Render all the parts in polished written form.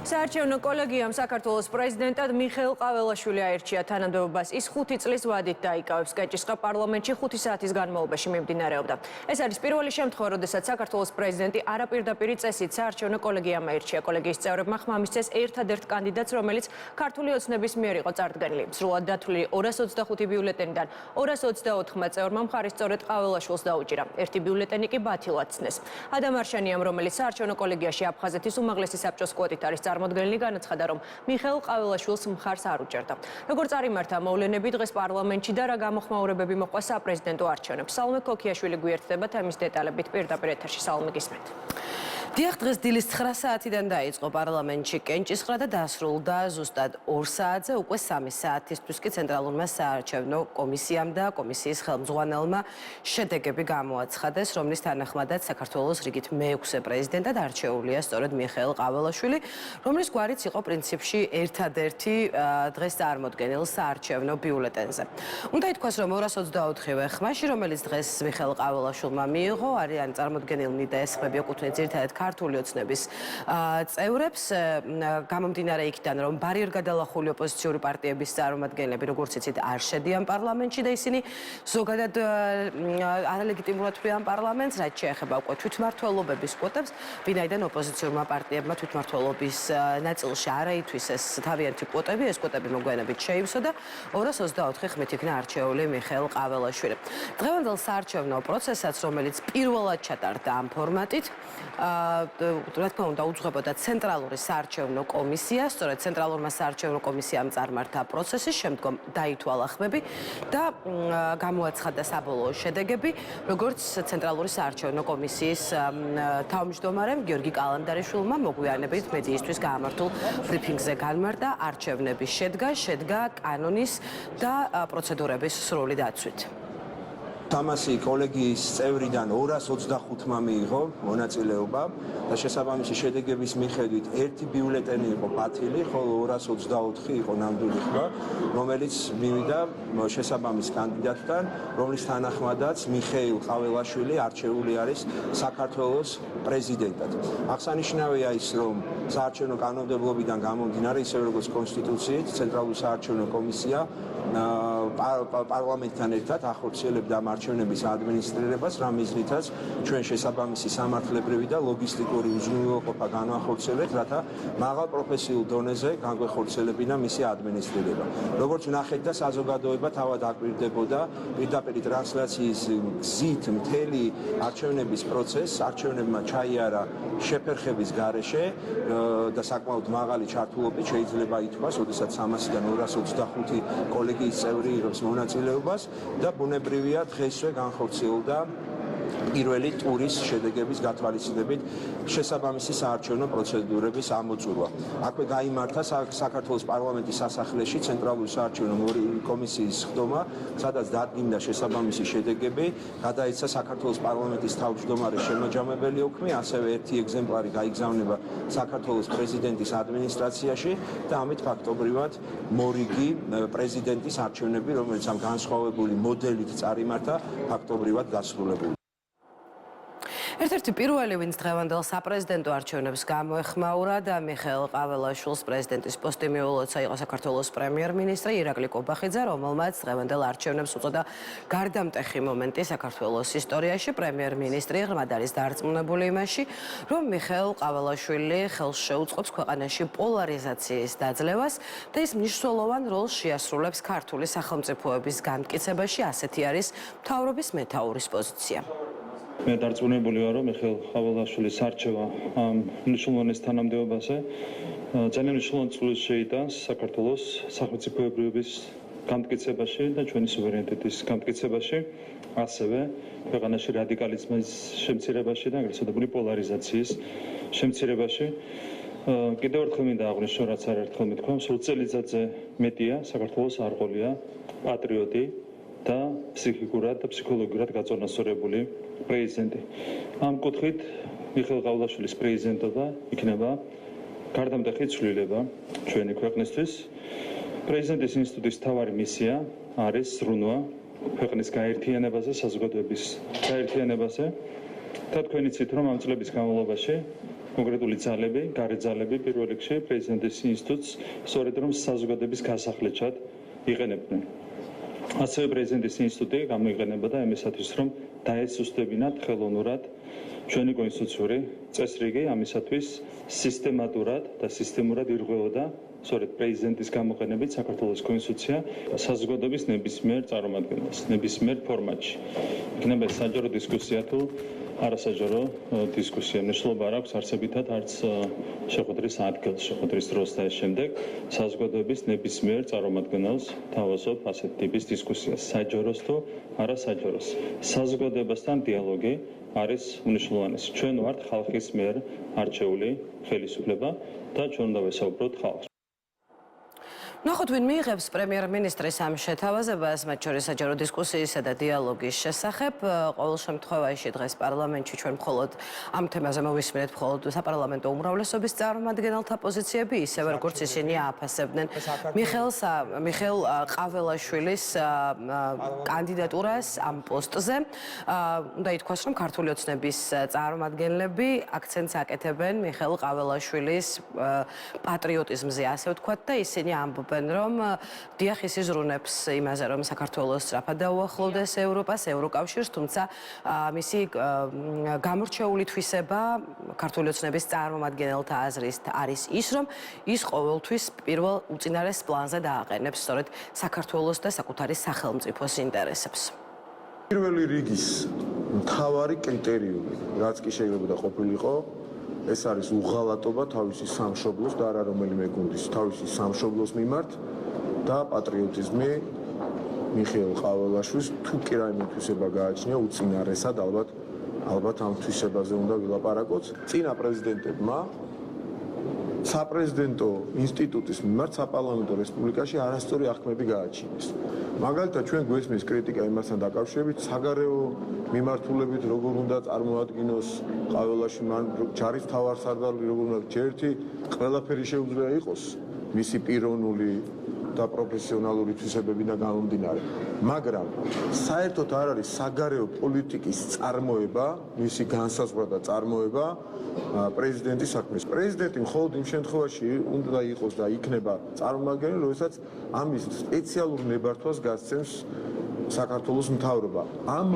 საარჩევნო კოლეგიამ საქართველოს პრეზიდენტად მიხეილ ყაველაშვილი აირჩია. თანამდებობას ის 5 წლის ვადით დაიკავებს. კენჭისყრა პარლამენტში 5 საათის განმავლობაში მიმდინარეობდა. ეს არის პირველი შემთხვევა, როდესაც საქართველოს პრეზიდენტი არაპირდაპირი წესით საარჩევნო კოლეგიამ აირჩია. კოლეგიის წევრებმა ხმამისცეს ერთადერთ კანდიდატს, რომელიც ქართული ოცნების მიერ იყო წარდგენილი. სრულად დათვლილი 225 ბიულეტენიდან 224 წევრმა მხარი სწორედ ყაველაშვილს დაუჭირა. ერთი ბიულეტენი კი ბათილად ცნეს. ადამ არშანიამ, რომელიც საარჩევნო კოლეგიაში აფხაზეთის უმაღლესი საბჭოს კვოტით არის წარმოდგენილი, განაცხადა, რომ მიხეილ ყაველაშვილს მხარს არ უჭერდა. როგორც წარიმართა მოვლენები დღეს პარლამენტში და რა გამოხმაურებები მოყვა საპრეზიდენტო არჩევნებს. სალომე ქოქიაშვილი გვიერთდება თემის დეტალებით პირდაპირ ეთერში. სალომე, გისმენთ. დიახ, დღეს დილის 9 საათიდან დაიწყო პარლამენტში კენჭისყრა და დასრულდა ზუსტად 2 საათზე, უკვე 3 საათისთვის კი ცენტრალურმა საარჩევნო კომისიამ და კომისიის ხელმძღვანელმა შედეგები გამოაცხადეს, რომლის თანახმადაც საქართველოს რიგით მე-6 პრეზიდენტად არჩეულია სწორედ მიხეილ ყაველაშვილი, რომლის გვარიც იყო პრინციპში ერთადერთი დღეს წარმოდგენილ საარჩევნო ბიულეტენზე. უნდა ითქვას, რომ 224 ხმაში, რომელიც დღეს მიხეილ ყაველაშვილმა მიიღო, არიან წარმოდგენილნი და ეს ხმები ეკუთვნით ერთადერთ ქართული ოცნების წევრებს, გამომდინარე იქიდან, რომ ბარიერ გადალახული ოპოზიციური პარტიების წარმომადგენლები, როგორც იცით, არ შედიან პარლამენტში და ისინი ზოგადად არალეგიტიმურად ხვდიან პარლამენტს, რაც შეეხება უკვე თვითმმართველობების კვოტებს, ვინაიდან ოპოზიციურმა პარტიებმა თვითმმართველობის ნაწილში არ აითვისეს თავიანთი კვოტები, ეს კვოტები მოგვიანებით შეივსო და 224 ხმით იქნა არჩეული მიხეილ ყაველაშვილი. დღევანდელ საარჩევნო პროცესაც, რომელიც პირველად ჩატარდა ამ ფორმატით, რა თქმა უნდა, უძღვებოდა ცენტრალური საარჩევნო კომისია, სწორედ ცენტრალურმა საარჩევნო კომისიამ წარმართა პროცესი, შემდგომ დაითვალა ხმები და გამოაცხადა საბოლოო შედეგები, როგორც ცენტრალური საარჩევნო კომისიის თავმჯდომარემ გიორგი კალანდარიშვილმა მოგვიანებით მედიისთვის გაამართულ ბრიფინგზე განმარტა არჩევნების შედგა კანონის და პროცედურების სრული დაცვით. თამასი კოლეგიის წევრიდან 225-მა მიიღო მონაწილეობა და შესაბამისი შედეგების მიხედვით ერთი ბიულეტენი იყო ბათილი, ხოლო 224 იყო ნამდვილი ხმა, რომელიც მივიდა შესაბამის კანდიდატთან, რომლის თანახმადაც მიხეილ ყაველაშვილი არჩეული არის საქართველოს პრეზიდენტად. აღსანიშნავია ის, რომ საარჩევნო კანონმდებლობიდან გამომდინარე, ისე როგორც კონსტიტუციით, ცენტრალური საარჩევნო კომისია პარლამენტთან ერთად ახორციელებდა არჩევნების ადმინისტრირებას, რა მიზნითაც ჩვენ შესაბამისი სამართლებრივი და ლოგისტიკური უზრუნველყოფა განვახორციელებთ, რათა მაღალ პროფესიულ დონეზე განგვეხორციელებინა მისი ადმინისტრირება. როგორც ვნახეთ და საზოგადოება თავად აკვირდებოდა პირდაპირ ტრანსლაციის გზით მთელი არჩევნების პროცესს, არჩევნებმა ჩაიარა შეფერხების გარეშე და საკმაოდ მაღალი ჩართულობით შეიძლება ითქვას, როდესაც 300-დან 225 კოლეგიის წევრი იღებს მონაწილეობას და ბუნებრივია დღესვე განხორციელდა პირველი ტურის შედეგების გათვალისწინებით შესაბამისი საარჩევნო პროცედურების ამოწურვა. აქვე გაიმართა საქართველოს პარლამენტის სასახლეში ცენტრალური საარჩევნო კომისიის ხდომა, სადაც დადგინდა შესაბამისი შედეგები, გადაეცა საქართველოს პარლამენტის თავმჯდომარის შემაჯამებელი ოქმი, ასევე ერთი ეგზემპლარი გაიგზავნება საქართველოს პრეზიდენტის ადმინისტრაციაში და ამით ფაქტობრივად მორიგი პრეზიდენტის არჩევნები, რომელიც ამ განსხვავებული მოდელით წარიმართა, ფაქტობრივად დასრულებული. ერთ-ერთი პირველი, ვინც დღევანდელ საპრეზიდენტო არჩევნებს გამოეხმაურა და მიხეილ ყაველაშვილს პრეზიდენტის პოსტი მიულოცა, იყო საქართველოს პრემიერ-მინისტრი ირაკლი კობახიძე, რომელმაც დღევანდელ არჩევნებს უწოდა გარდამტეხი მომენტი საქართველოს ისტორიაში. პრემიერ-მინისტრი ღრმად არის დარწმუნებული იმაში, რომ მიხეილ ყაველაშვილი ხელს შეუწყობს ქვეყანაში პოლარიზაციის დაძლევას და ის მნიშვნელოვან როლს შეასრულებს ქართული სახელმწიფოების განმტკიცებაში, ასეთი არის მთავრობის მეთაურის პოზიცია. მე დარწმუნებული ვარ, რომ მიხეილ ყაველაშვილის არჩევა ამ მნიშვნელოვან თანამდებობაზე ძალიან მნიშვნელოვან წვლილს შეიტანს საქართველოს სახელმწიფოებრიობის განმტკიცებაში და ჩვენი სუვერენიტეტის განმტკიცებაში, ასევე ქვეყანაში რადიკალიზმის შემცირებაში და ეგრეთ წოდებული პოლარიზაციის შემცირებაში. კიდევ ერთხელ მინდა აღვნიშნო, რაც არაერთხელ მithქვა, სულ წელიწადზე მეტია საქართველოს არყოლია პატრიოტი და ფსიქიკურად და ფსიქოლოგიურად გაწონასწორებული პრეზიდენტი. ამ კუთხით მიხეილ ყაველაშვილის პრეზიდენტობა იქნება გარდამტეხი ცვლილება ჩვენი ქვეყნისთვის. პრეზიდენტის ინსტიტუტის მთავარი მისია არის ზრუნვა ქვეყნის გაერთიანებაზე, საზოგადოების გაერთიანებაზე თქვენი ცით რომ ამ წლების განმავლობაში კონკრეტული ძალები, გარე ძალები პირველ რიგში პრეზიდენტის ინსტიტუტს სწორედ რომ საზოგადოების გასახლეჩად იყენებდნენ. ასევე პრეზიდენტის ინსტიტუტი გამოიყენებოდა იმისათვის, რომ დაესუსტებინათ ხელოვნურად ჩვენი კონსტიტუციური წესრიგი, ამისათვის სისტემატურად და სისტემურად ირღვეოდა სწორედ პრეზიდენტის გამოყენებით საქართველოს კონსტიტუცია საზოგადოების ნებისმიერ წარმომადგენელს, ნებისმიერ ფორმატში. იქნება საჯარო დისკუსია თუ არასაჯარო დისკუსია. მნიშვნელობა არ აქვს არსებითად არც შეხვედრის ადგილს, შეხვედრის დროს და ეს შემდეგ საზოგადოების ნებისმიერ წარმომადგენელს თავაზობ ასეთ ტიპის დისკუსიას, საჯაროს თუ არასაჯაროს. საზოგადოებასთან დიალოგი არის უნიშნულოვანესი. ჩვენ ვართ ხალხის მიერ არჩეული ხელისუფლება და ჩვენ უნდა ვესაუბროთ ხალხს. ნახოთ ვინ მიიღებს პრემიერ-მინისტრის ამ შეთავაზებას, მათ შორის საჯარო დისკუსიისა და დიალოგის შესახებ. ყოველ შემთხვევაში დღეს პარლამენტში ჩვენ მხოლოდ ამ თემაზე მოვისმინეთ მხოლოდ საპარლამენტო უმრავლესობის წარმომადგენელთა პოზიციები, ისევე როგორც ისინი ააფასებდნენ მიხეილ ყაველაშვილის კანდიდატურას ამ პოსტზე. უნდა ითქვას, რომ ქართული ოცნების წარმომადგენლები აქცენტს აკეთებენ მიხეილ ყაველაშვილის პატრიოტიზმზე, ასე ვთქვათ, და ისინი ამბობენ, რომ დიახ, ის იზრუნებს იმაზე, რომ საქართველოს სწრაფად დაუახლოვდეს ევროპას, ევროკავშირს, თუმცა მისი გამორჩეული თვისება ქართული ოცნების წარმომადგენელთა აზრით არის ის, რომ ის ყოველთვის პირველ უწინარეს პლანზე დააყენებს სწორედ საქართველოს და საკუთარი სახელმწიფოს ინტერესებს. პირველი რიგის მთავარი კრიტერიუმი, რაც კი შეიძლება ყოფილიყო, ეს არის უღალატობა თავისი სამშობლოს და არა რომელიმე გუნდის თავისი სამშობლოს მიმართ და პატრიოტიზმი მიხეილ ყაველაშვილს თუ კი რაიმე თვისება გააჩნია უწინარესად ალბათ ამ თვისებაზე უნდა ვილაპარაკოთ. წინა პრეზიდენტებმა საპრეზიდენტო ინსტიტუტის მიმართ საპარლამენტო რესპუბლიკაში არასწორი აღქმები გააჩინეს. მაგალითად ჩვენ გვესმის კრიტიკა იმასთან დაკავშირებით, საგარეო მიმართულებით როგორ უნდა წარმოადგინოს ყაველაში მან ჯარის მთავარსარდალი როგორ უნდა ჯერთი ყველაფერი შეუძლია იყოს მისი პიროვნული და პროფესიონალური თვისებებიდან გამომდინარე. მაგრამ საერთოდ არ არის საგარეო პოლიტიკის წარმოება, მისი განსაზღვრა და წარმოება პრეზიდენტის საქმეს. პრეზიდენტი მხოლოდ იმ შემთხვევაში უნდა იყოს და იქნება წარმომადგენელი, როდესაც ამის სპეციალურ ნებართვას გასცემს საქართველოს მთავრობა. ამ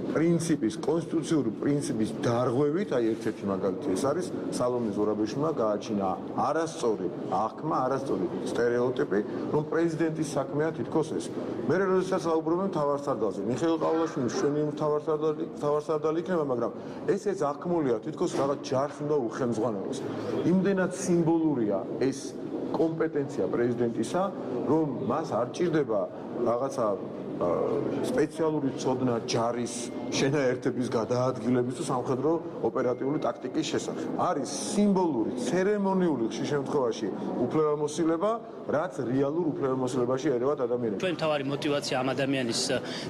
პრინციპის, კონსტიტუციური პრინციპის დარღვევით, აი ერთ-ერთი მაგალითი ეს არის სალომე ზურაბიშვილმა გააჩინა არასწორი აღქმა, არასწორი სტერეოტიპი, რომ პრეზიდენტის საქმეა თითქოს ეს. მე როდესაც საუბრობენ მთავარსარდალზე, მიხეილ ყაველაშვილი ჩვენი მთავარსარდალი იქნება, მაგრამ ესეც აღქმულია თითქოს რაღაც ჯარს უნდა უხელმძღვანელოს. იმდენად სიმბოლურია ეს კომპეტენცია პრეზიდენტისა, რომ მას არ ჭირდება რაღაცა სპეციალური ცოდნა ჯარის შენაერთების გადაადგილების თუ სამხედრო ოპერატიული ტაქტიკის შესახებ. არის სიმბოლური, ცერემონიული ხშირ შემთხვევაში უფლებამოსილება, რაც რეალურ უფლებამოსილებაში ერევათ ადამიანებს. ჩვენ თავარი мотиваცია ამ ადამიანის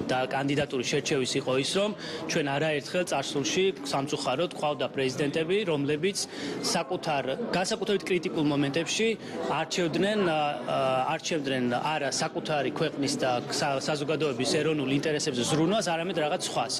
და კანდიდატურის შერჩევის იყო ის, რომ ჩვენ არაერთხელ წარსულში სამწუხაროდ ყავდა პრეზიდენტები, რომლებიც განსაკუთრებით კრიტიკულ მომენტებში არჩევდნენ არა საკუთარი ქვეყნის და საზოგადოების ეროვნულ ინტერესებზე ზრუნვას, არამედ რაღაც სხვას.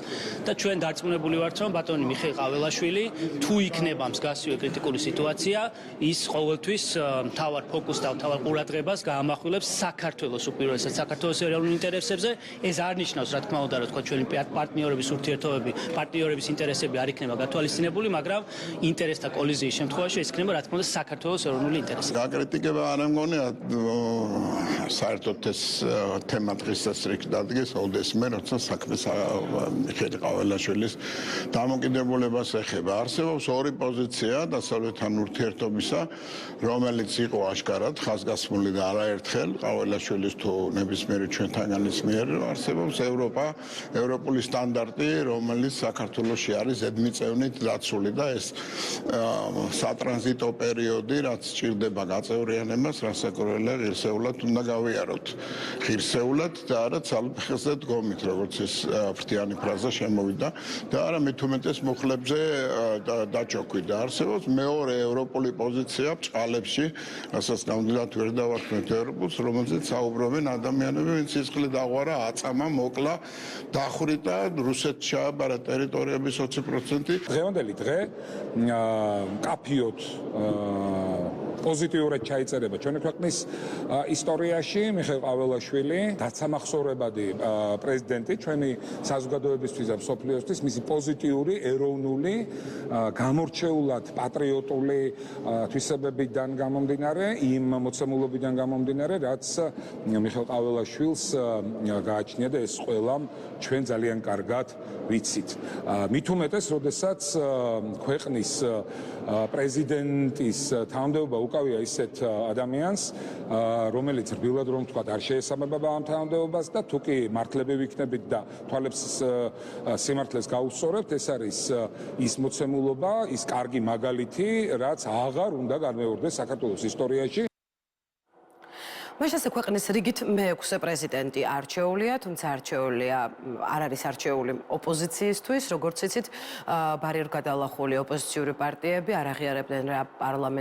და ჩვენ დარწმუნებული ვართ, რომ ბატონი მიხეილ ყაველაშვილი თუ იქნება მსგავსივე კრიტიკული სიტუაცია, ის ყოველთვის მთავარ ფოკუსს და მთავარ ყურადღებას გაამახვილებს საქართველოს უპირველესად საქართველოს ეროვნულ ინტერესებზე. ეს არ ნიშნავს, რა თქმა უნდა, რომ თქვა ჩვენი პარტნიორების ურთიერთობები, პარტნიორების ინტერესები არ იქნება გათვალისწინებული, მაგრამ ინტერესთა კოლიზიის შემთხვევაში ეს იქნება, რა თქმა უნდა, საქართველოს ეროვნული ინტერესი. გაკრიტიკება არ მგონია საერთოდ ეს თემა დღეს წესრიგ დადგეს ოდესმე, როცა საქმე მიხეილ ყაველაშვილის დამოკიდებულებას ეხება. არსებობს ორი პოზიცია დასავლეთთან ურთიერთობისა, რომელიც იყო აშკარად ხაზგასმული და არაერთხელ ყაველაშვილის თუ ნებისმიერი ჩვენთაგანის მიერ არსებობს ევროპული სტანდარტი, რომელიც საქართველოში არის ზედმიწევნით დაცული და ეს სატრანზიტო პერიოდი, რაც სჭირდება გაწევრიანებას, რასაკვირველია ღირსეულად უნდა გავიაროთ ღირსეულად და არა ძალფეხზე დგომით, როგორც ეს ფრთიანი ფრაზა შემოვიდა და არა მით უმეტეს მუხლებზე დაჭოქვით და არსებობს მეორე ევროპული პოზიცია ბჭყალებში, რასაც ნამდვილად ვერ დავარქმევთ ევროპულს, რომელზეც საუბრობენ ადამიანები, ვინც სისხლი დაღვარა, აწამა, მოკლა, დახვრიტა, რუსეთს ჩააბარა ტერიტორიების 20%. დღევანდელი დღე კაფიოთ პოზიტიურად ჩაიწერება ჩვენი ქვეყნის ისტორიაში. მიხეილ ყაველაშვილი დაცამახსოვრებადი პრეზიდენტი ჩვენი საზოგადოებისთვის და მსოფლიოსთვის, მისი პოზიტიური, ეროვნული, გამორჩეულად პატრიოტული თვისებებიდან გამომდინარე, იმ მოცემულობიდან გამომდინარე, რაც მიხეილ ყაველაშვილს გააჩნია და ეს ყველამ ჩვენ ძალიან კარგად ვიცით. მით უმეტეს, როდესაც ქვეყნის პრეზიდენტის თანამდებობა უკავია ისეთ ადამიანს, რომელიც რბილად რომ ვთქვათ, არ შეესაბამება ამ თანამდებობას და თუ კი მართლები ვიქნებით და თვალებს სიმართლეს გაუსწორებთ, ეს არის ის მოცემულობა, ის კარგი მაგალითი, რაც აღარ უნდა განმეორდეს საქართველოს ისტორიაში. მას ასე ქვეყნის რიგით მეექვსე პრეზიდენტი არჩეულია, თუმცა არჩეულია არ არის არჩეული ოპოზიციისთვის, როგორც იცით, ბარიერ გადალახული ოპოზიციური პარტიები არ აღიარებდნენ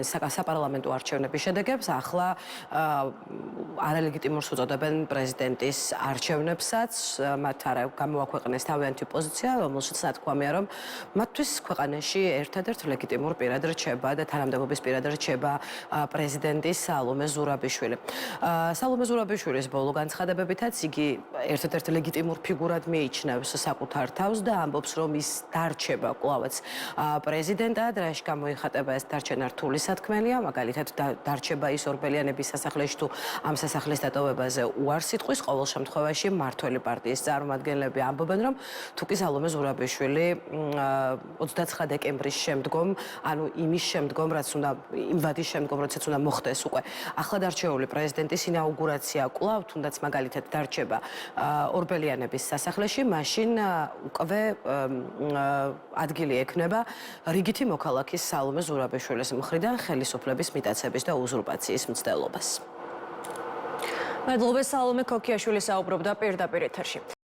საპარლამენტო არჩევნების შედეგებს, ახლა არალეგიტიმურს უწოდებენ პრეზიდენტის არჩევნებსაც, მათ არა გამოაქვეყნეს თავიანთი პოზიცია, რომელშიც ნათქვამია, რომ მათთვის ქვეყანაში ერთადერთ ლეგიტიმურ პირად რჩება და თანამდებობის პირად რჩება პრეზიდენტი სალომე ზურაბიშვილი. სალომე ზურაბიშვილის ბოლო განცხადებებითაც იგი ერთ-ერთ ლეგიტიმურ ფიგურად მიიჩნევს საკუთარ თავს და ამბობს, რომ ის დარჩება კვლავაც პრეზიდენტად, რაში გამოიხატება ეს დარჩენა რთული სათქმელია, მაგალითად დარჩება ის ორბელიანების სასახლეში თუ ამ სასახლის დატოვებაზე უარს იტყვის, ყოველ შემთხვევაში მმართველი პარტიის წარმომადგენლები ამბობენ, რომ თუ კი სალომე ზურაბიშვილი 29 დეკემბრის შემდგომ, ანუ იმის შემდგომ, რაც უნდა იმ ვადის შემდგომ, როდესაც უნდა მოხდეს უკვე ახლად არჩეული პრეზიდენტის ინაუგურაცია კვლავ თუნდაც მაგალითად დარჩება ორბელიანების სასახლეში, მაშინ უკვე ადგილი ექნება რიგითი მოქალაქის სალომე ზურაბიშვილის მხრიდან ხელისუფლების მიტაცების და უზურპაციის მცდელობას. მადლობა, სალომე ქოქიაშვილი საუბრობდა პირდაპირ ეთერში.